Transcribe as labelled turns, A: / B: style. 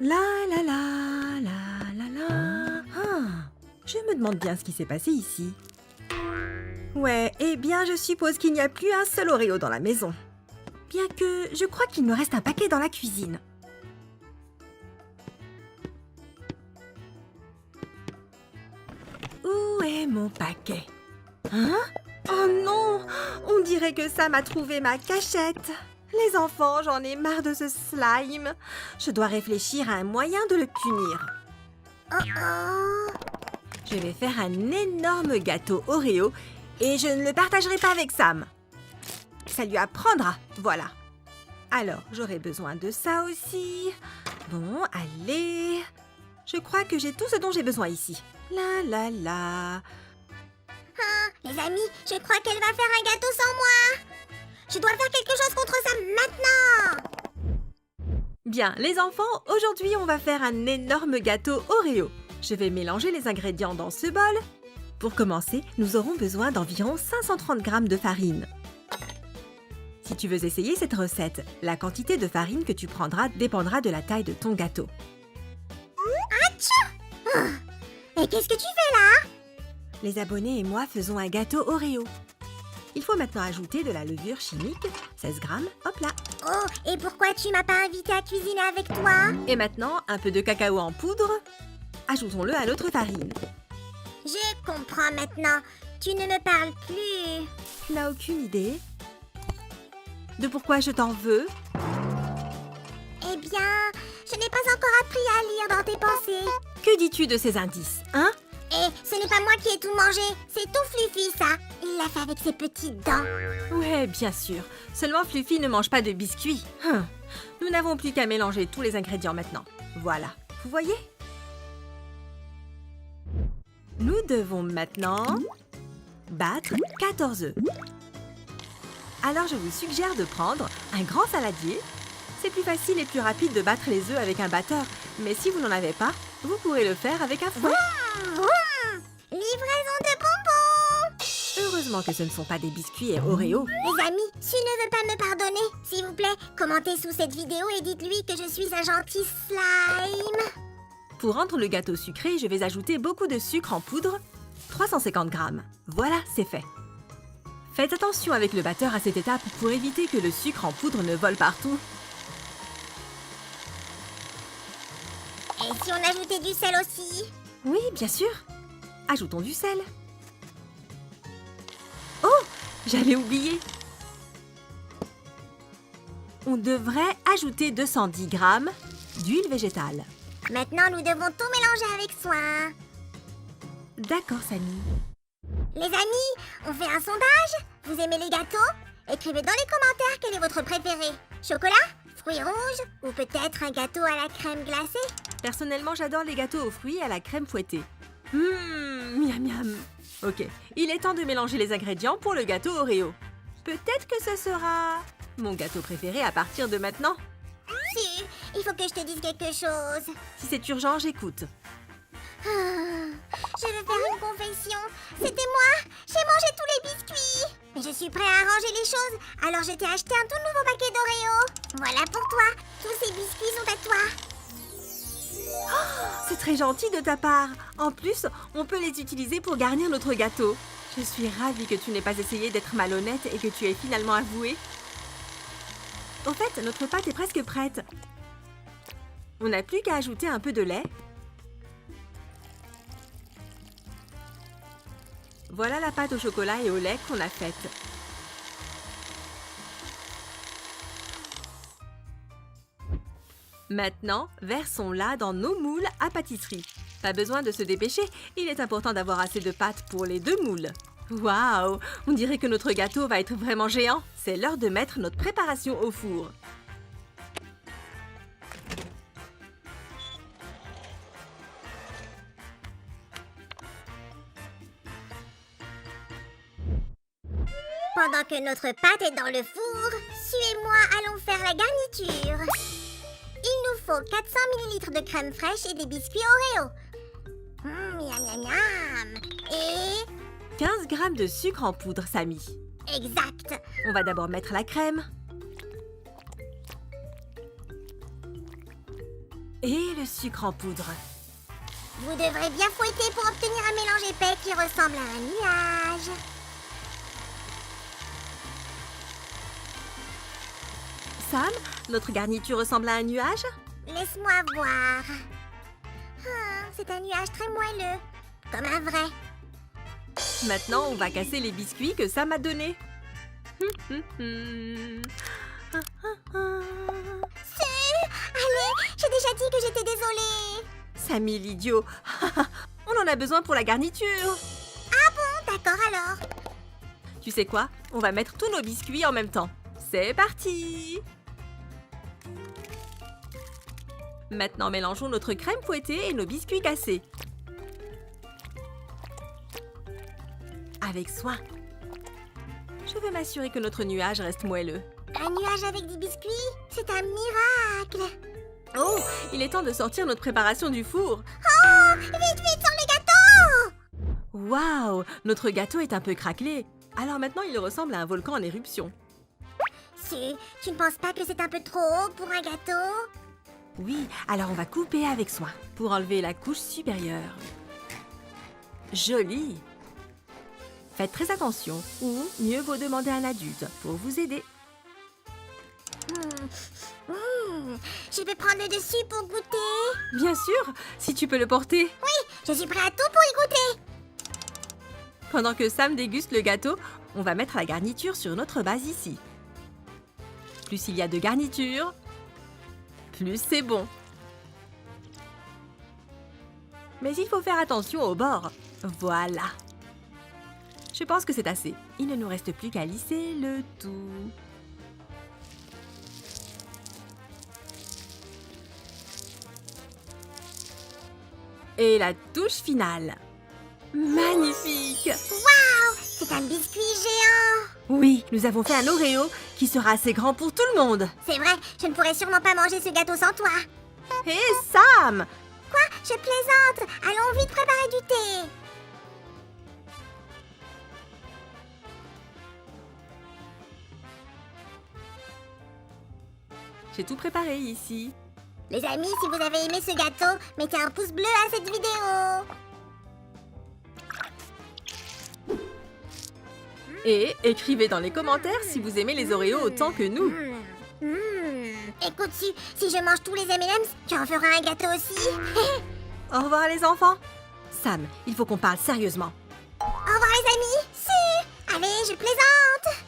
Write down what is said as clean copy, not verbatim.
A: La la la la la la. Je me demande bien ce qui s'est passé ici. Ouais, eh bien je suppose qu'il n'y a plus un seul Oreo dans la maison. Bien que je crois qu'il me reste un paquet dans la cuisine. Où est mon paquet? Hein? Oh non! On dirait que Sam a trouvé ma cachette. Les enfants, j'en ai marre de ce slime. Je dois réfléchir à un moyen de le punir. Je vais faire un énorme gâteau Oreo et je ne le partagerai pas avec Sam. Ça lui apprendra, voilà. Alors, j'aurai besoin de ça aussi. Bon, allez. Je crois que j'ai tout ce dont j'ai besoin ici. La la la.
B: Les amis, je crois qu'elle va faire un gâteau sans moi. Je dois faire quelque chose contre ça maintenant.
A: Bien, les enfants, aujourd'hui on va faire un énorme gâteau Oreo. Je vais mélanger les ingrédients dans ce bol. Pour commencer, nous aurons besoin d'environ 530 g de farine. Si tu veux essayer cette recette, la quantité de farine que tu prendras dépendra de la taille de ton gâteau.
B: Et qu'est-ce que tu fais là?
A: Les abonnés et moi faisons un gâteau Oreo. Il faut maintenant ajouter de la levure chimique, 16 g, hop là.
B: Oh, et pourquoi tu m'as pas invité à cuisiner avec toi?
A: Et maintenant, un peu de cacao en poudre. Ajoutons-le à notre farine.
B: Je comprends maintenant. Tu ne me parles plus.
A: Tu n'as aucune idée de pourquoi je t'en veux?
B: Eh bien, je n'ai pas encore appris à lire dans tes pensées.
A: Que dis-tu de ces indices, hein?
B: Et ce n'est pas moi qui ai tout mangé, c'est tout Fluffy ça. Il l'a fait avec ses petites dents.
A: Ouais, bien sûr. Seulement Fluffy ne mange pas de biscuits. Nous n'avons plus qu'à mélanger tous les ingrédients maintenant. Voilà, vous voyez? Nous devons maintenant battre 14 œufs. Alors je vous suggère de prendre un grand saladier. C'est plus facile et plus rapide de battre les œufs avec un batteur. Mais si vous n'en avez pas, vous pourrez le faire avec un fouet.
B: Livraison de bonbons.
A: Heureusement que ce ne sont pas des biscuits et Oreo.
B: Les amis, s'il ne veut pas me pardonner, s'il vous plaît, commentez sous cette vidéo et dites-lui que je suis un gentil slime.
A: Pour rendre le gâteau sucré, je vais ajouter beaucoup de sucre en poudre, 350 g. Voilà, c'est fait. Faites attention avec le batteur à cette étape pour éviter que le sucre en poudre ne vole partout.
B: Et si on ajoutait du sel aussi?
A: Oui, bien sûr. Ajoutons du sel. Oh, j'avais oublié. On devrait ajouter 210 g d'huile végétale.
B: Maintenant, nous devons tout mélanger avec soin.
A: D'accord, Samy.
B: Les amis, on fait un sondage? Vous aimez les gâteaux? Écrivez dans les commentaires quel est votre préféré. Chocolat? Fruits rouges? Ou peut-être un gâteau à la crème glacée?
A: Personnellement, j'adore les gâteaux aux fruits à la crème fouettée. Miam miam. Ok, il est temps de mélanger les ingrédients pour le gâteau Oreo. Peut-être que ce sera mon gâteau préféré à partir de maintenant.
B: Si, il faut que je te dise quelque chose.
A: Si c'est urgent, j'écoute.
B: Je veux faire une confession. C'était moi. J'ai mangé tous les biscuits. Mais je suis prêt à arranger les choses. Alors je t'ai acheté un tout nouveau paquet d'Oreo. Voilà pour toi. Tous ces biscuits sont à toi.
A: C'est très gentil de ta part. En plus, on peut les utiliser pour garnir notre gâteau. Je suis ravie que tu n'aies pas essayé d'être malhonnête et que tu aies finalement avoué. Au fait, notre pâte est presque prête. On n'a plus qu'à ajouter un peu de lait. Voilà la pâte au chocolat et au lait qu'on a faite. Maintenant, versons-la dans nos moules à pâtisserie. Pas besoin de se dépêcher, il est important d'avoir assez de pâte pour les 2 moules. Waouh! On dirait que notre gâteau va être vraiment géant. C'est l'heure de mettre notre préparation au four.
B: Pendant que notre pâte est dans le four, suivez-moi, allons faire la garniture. Il nous faut 400 ml de crème fraîche et des biscuits Oreo. Miam miam miam. Et
A: 15 g de sucre en poudre, Samy.
B: exact.
A: On va d'abord mettre la crème. Et le sucre en poudre.
B: Vous devrez bien fouetter pour obtenir un mélange épais qui ressemble à un nuage.
A: Sam, notre garniture ressemble à un nuage?
B: Laisse-moi voir. Ah, c'est un nuage très moelleux, comme un vrai.
A: Maintenant, on va casser les biscuits que Sam a donnés.
B: Allez, j'ai déjà dit que j'étais désolée.
A: Sammy, l'idiot. On en a besoin pour la garniture.
B: D'accord alors.
A: Tu sais quoi? On va mettre tous nos biscuits en même temps. C'est parti! Maintenant, mélangeons notre crème fouettée et nos biscuits cassés. Avec soin. Je veux m'assurer que notre nuage reste moelleux.
B: Un nuage avec des biscuits, c'est un miracle.
A: Oh, il est temps de sortir notre préparation du four.
B: Oh, vite, vite, sors les gâteaux!
A: Waouh, notre gâteau est un peu craquelé. Alors maintenant, il ressemble à un volcan en éruption.
B: Tu ne penses pas que c'est un peu trop haut pour un gâteau?
A: Oui, alors on va couper avec soin pour enlever la couche supérieure. Joli! Faites très attention, ou mieux vaut demander à un adulte pour vous aider.
B: Je vais prendre le dessus pour goûter.
A: Bien sûr, si tu peux le porter.
B: Je suis prêt à tout pour y goûter.
A: Pendant que Sam déguste le gâteau, on va mettre la garniture sur notre base ici. Plus il y a de garniture, plus c'est bon. Mais il faut faire attention au bord. Voilà. Je pense que c'est assez. Il ne nous reste plus qu'à lisser le tout. Et la touche finale. Magnifique!
B: Waouh, c'est un biscuit géant.
A: Oui, nous avons fait un Oreo qui sera assez grand pour tout le monde.
B: C'est vrai, je ne pourrais sûrement pas manger ce gâteau sans toi.
A: Hé, Sam!
B: Quoi? Je plaisante. Allons vite préparer du thé.
A: J'ai tout préparé ici.
B: Les amis, si vous avez aimé ce gâteau, mettez un pouce bleu à cette vidéo.
A: Et écrivez dans les commentaires si vous aimez les Oreos autant que nous.
B: Écoute, si je mange tous les M&M's, tu en feras un gâteau aussi.
A: Au revoir les enfants. Sam, il faut qu'on parle sérieusement.
B: Au revoir les amis. Si. Allez, je plaisante.